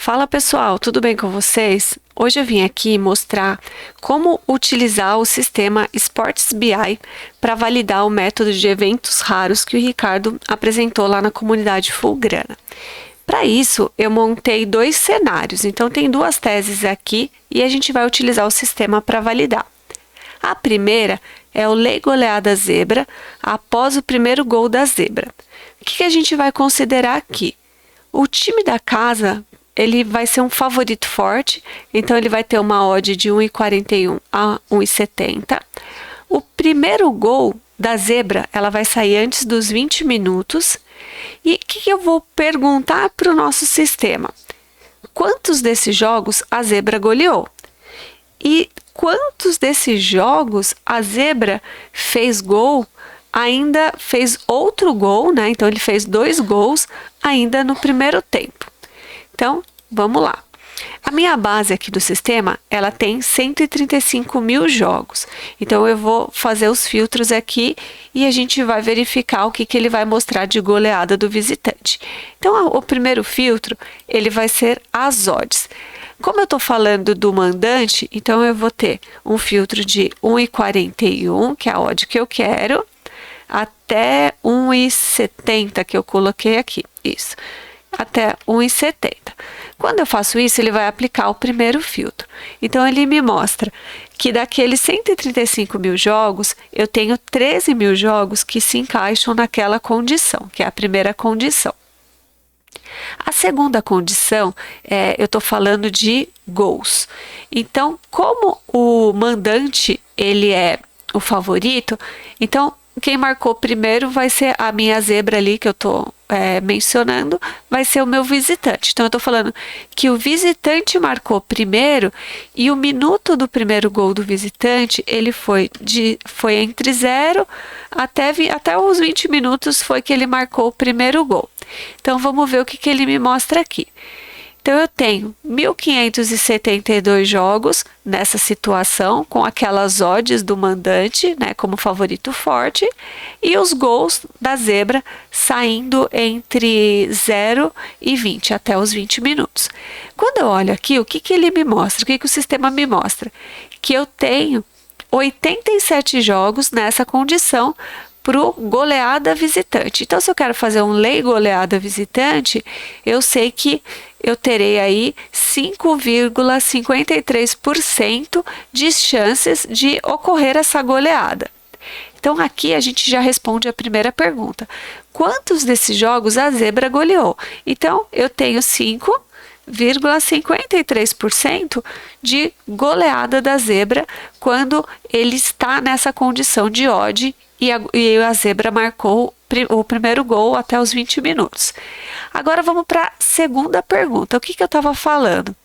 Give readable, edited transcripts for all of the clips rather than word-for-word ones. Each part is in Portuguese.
Fala pessoal, tudo bem com vocês? Hoje eu vim aqui mostrar como utilizar o sistema Sports BI para validar o método de eventos raros que o Ricardo apresentou lá na comunidade Fulgrana. Para isso, eu montei dois cenários, então tem duas teses aqui e a gente vai utilizar o sistema para validar. A primeira é o lei goleada zebra após o primeiro gol da zebra. O que a gente vai considerar aqui? O time da casa ele vai ser um favorito forte, então ele vai ter uma odd de 1,41 a 1,70. O primeiro gol da zebra, ela vai sair antes dos 20 minutos. E o que eu vou perguntar para o nosso sistema? Quantos desses jogos a zebra goleou? E quantos desses jogos a zebra fez gol, ainda fez outro gol, né? Então ele fez 2 gols ainda no primeiro tempo. Então, vamos lá. A minha base aqui do sistema, ela tem 135 mil jogos. Então, eu vou fazer os filtros aqui e a gente vai verificar o que ele vai mostrar de goleada do visitante. Então, o primeiro filtro, ele vai ser as odds. Como eu estou falando do mandante, então eu vou ter um filtro de 1,41, que é a odd que eu quero, até 1,70 que eu coloquei aqui. Isso. Até 1,70. Quando eu faço isso, ele vai aplicar o primeiro filtro. Então, ele me mostra que daqueles 135 mil jogos, eu tenho 13 mil jogos que se encaixam naquela condição, que é a primeira condição. A segunda condição, eu estou falando de gols. Então, como o mandante ele é o favorito, então quem marcou primeiro vai ser a minha zebra ali que eu estou mencionando, vai ser o meu visitante. Então, eu estou falando que o visitante marcou primeiro e o minuto do primeiro gol do visitante, ele foi entre 0 até os 20 minutos foi que ele marcou o primeiro gol. Então, vamos ver o que ele me mostra aqui. Então, eu tenho 1.572 jogos nessa situação, com aquelas odds do mandante, né, como favorito forte, e os gols da zebra saindo entre 0 e 20, até os 20 minutos. Quando eu olho aqui, o que ele me mostra? O que o sistema me mostra? Que eu tenho 87 jogos nessa condição para o goleada visitante. Então, se eu quero fazer um lei goleada visitante, eu sei que eu terei aí 5,53% de chances de ocorrer essa goleada. Então, aqui a gente já responde a primeira pergunta. Quantos desses jogos a zebra goleou? Então, eu tenho 5,53% de goleada da zebra quando ele está nessa condição de odd e a zebra marcou o primeiro gol até os 20 minutos. Agora vamos para a segunda pergunta. O que eu estava falando?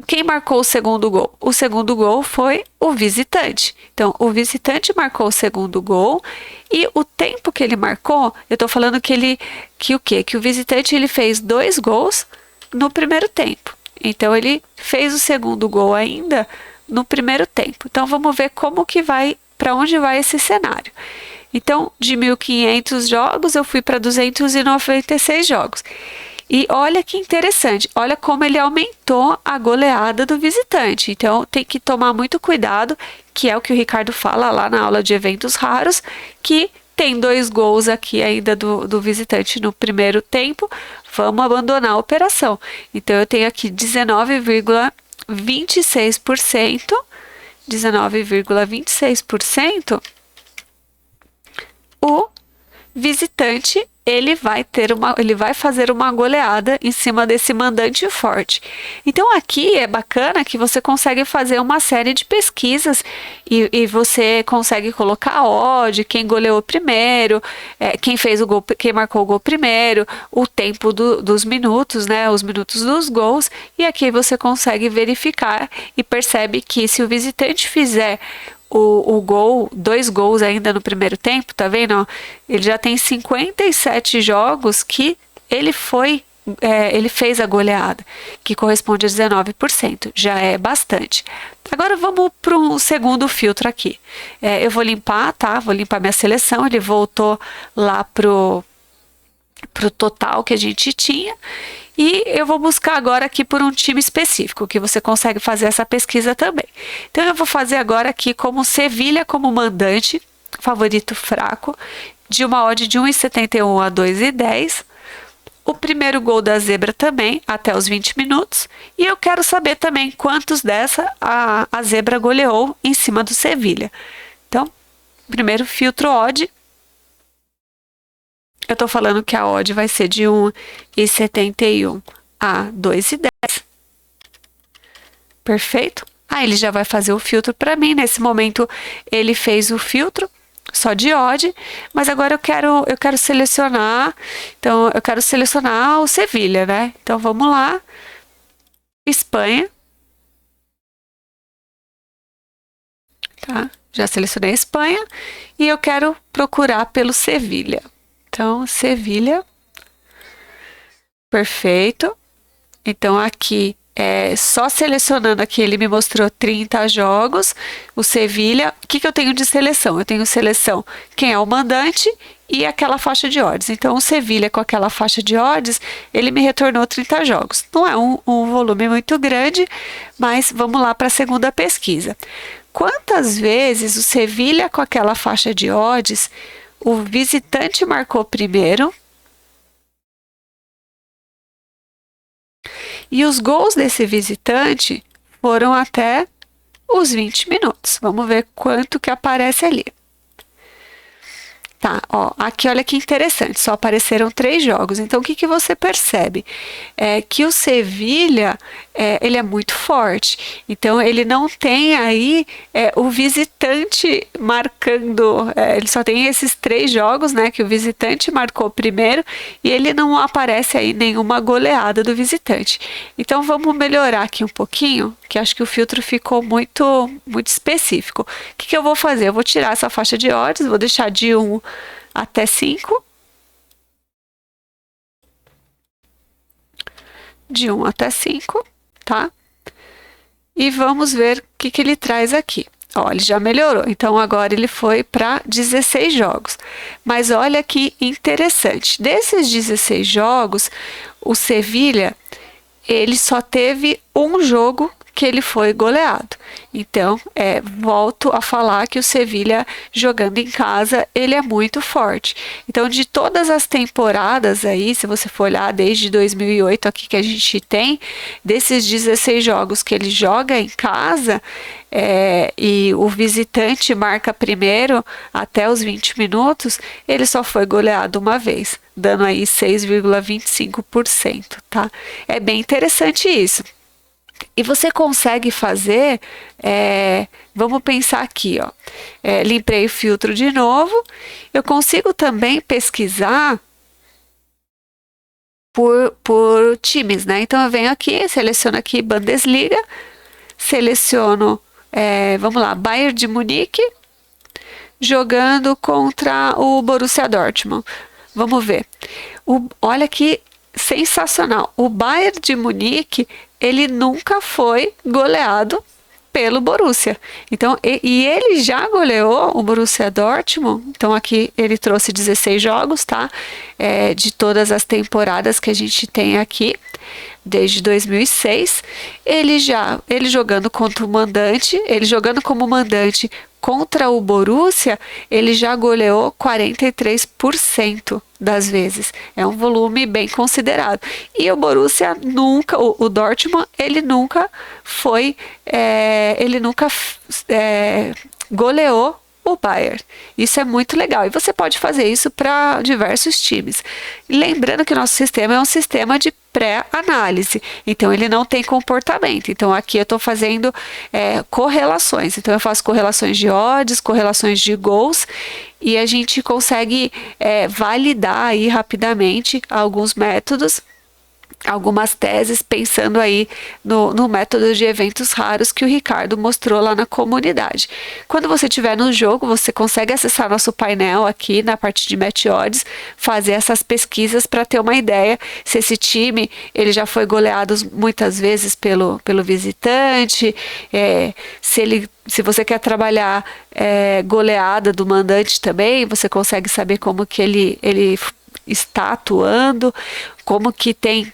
Quem marcou o segundo gol? O segundo gol foi o visitante. Então, o visitante marcou o segundo gol e o tempo que ele marcou, eu estou falando que o visitante ele fez 2 gols no primeiro tempo. Então, ele fez o segundo gol ainda no primeiro tempo. Então, vamos ver como que vai, para onde vai esse cenário. Então, de 1.500 jogos, eu fui para 296 jogos. E olha que interessante, olha como ele aumentou a goleada do visitante. Então, tem que tomar muito cuidado, que é o que o Ricardo fala lá na aula de eventos raros, que tem 2 gols aqui ainda do visitante no primeiro tempo, vamos abandonar a operação. Então, eu tenho aqui 19,26%, o visitante ele vai fazer uma goleada em cima desse mandante forte. Então, aqui é bacana que você consegue fazer uma série de pesquisas e você consegue colocar a odd, quem goleou primeiro, quem fez o gol, quem marcou o gol primeiro, o tempo dos minutos, né, os minutos dos gols, e aqui você consegue verificar e percebe que se o visitante fizer o gol, 2 gols ainda no primeiro tempo, tá vendo? Ele já tem 57 jogos que ele fez a goleada, que corresponde a 19%, já é bastante. Agora vamos para um segundo filtro aqui. Eu vou limpar, tá? Vou limpar minha seleção, ele voltou lá pro para o total que a gente tinha. E eu vou buscar agora aqui por um time específico, que você consegue fazer essa pesquisa também. Então, eu vou fazer agora aqui como Sevilha como mandante, favorito fraco, de uma odd de 1,71 a 2,10. O primeiro gol da zebra também, até os 20 minutos. E eu quero saber também quantos dessa a zebra goleou em cima do Sevilha. Então, primeiro filtro odd. Eu estou falando que a odd vai ser de 1,71 a 2,10. Perfeito? Aí ele já vai fazer o filtro para mim. Nesse momento ele fez o filtro só de odd, mas agora eu quero selecionar. Então eu quero selecionar o Sevilha, né? Então vamos lá. Espanha. Tá? Já selecionei a Espanha e eu quero procurar pelo Sevilha. Então, Sevilha, perfeito. Então, aqui, só selecionando aqui, ele me mostrou 30 jogos. O Sevilha, o que eu tenho de seleção? Eu tenho seleção quem é o mandante e aquela faixa de odds. Então, o Sevilha com aquela faixa de odds, ele me retornou 30 jogos. Não é um volume muito grande, mas vamos lá para a segunda pesquisa. Quantas vezes o Sevilha com aquela faixa de odds o visitante marcou primeiro e os gols desse visitante foram até os 20 minutos. Vamos ver quanto que aparece ali. Tá, ó, aqui olha que interessante, só apareceram 3 jogos. Então, o que que você percebe? É que o Sevilha, ele é muito forte. Então, ele não tem aí o visitante marcando. Ele só tem esses 3 jogos, né? Que o visitante marcou primeiro e ele não aparece aí nenhuma goleada do visitante. Então, vamos melhorar aqui um pouquinho, que acho que o filtro ficou muito específico. O que que eu vou fazer? Eu vou tirar essa faixa de odds, vou deixar de 1 até 5. De 1 até 5, tá? E vamos ver o que que ele traz aqui. Ó, ele já melhorou. Então, agora ele foi para 16 jogos. Mas olha que interessante. Desses 16 jogos, o Sevilha, ele só teve um jogo que ele foi goleado. Então, volto a falar que o Sevilha, jogando em casa, ele é muito forte. Então, de todas as temporadas aí, se você for olhar desde 2008 aqui que a gente tem, desses 16 jogos que ele joga em casa, e o visitante marca primeiro até os 20 minutos, ele só foi goleado uma vez, dando aí 6,25%, tá? É bem interessante isso. E você consegue fazer, vamos pensar aqui, ó, limpei o filtro de novo, eu consigo também pesquisar por times, né? Então eu venho aqui, seleciono aqui Bundesliga, seleciono, vamos lá, Bayern de Munique, jogando contra o Borussia Dortmund. Vamos ver. Olha que sensacional. O Bayern de Munique, ele nunca foi goleado pelo Borussia. Então, e ele já goleou o Borussia Dortmund. Então, aqui ele trouxe 16 jogos, tá? De todas as temporadas que a gente tem aqui, desde 2006. Ele jogando contra o mandante, ele jogando como mandante contra o Borussia, ele já goleou 43% das vezes. É um volume bem considerado. E o Borussia nunca, o Dortmund, ele nunca foi, goleou o Bayern. Isso é muito legal. E você pode fazer isso para diversos times. Lembrando que o nosso sistema é um sistema de pré-análise. Então, ele não tem comportamento. Então, aqui eu estou fazendo correlações. Então, eu faço correlações de odds, correlações de gols, e a gente consegue validar aí rapidamente alguns métodos, algumas teses, pensando aí no método de eventos raros que o Ricardo mostrou lá na comunidade. Quando você estiver no jogo, você consegue acessar nosso painel aqui na parte de Match Odds, fazer essas pesquisas para ter uma ideia se esse time ele já foi goleado muitas vezes pelo visitante, se ele Se você quer trabalhar goleada do mandante também, você consegue saber como que ele está atuando, como que tem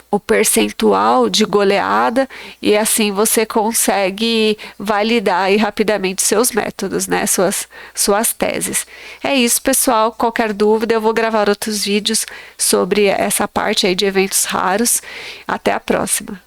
o percentual de goleada, e assim você consegue validar aí rapidamente seus métodos, né? Suas teses. É isso, pessoal. Qualquer dúvida, eu vou gravar outros vídeos sobre essa parte aí de eventos raros. Até a próxima.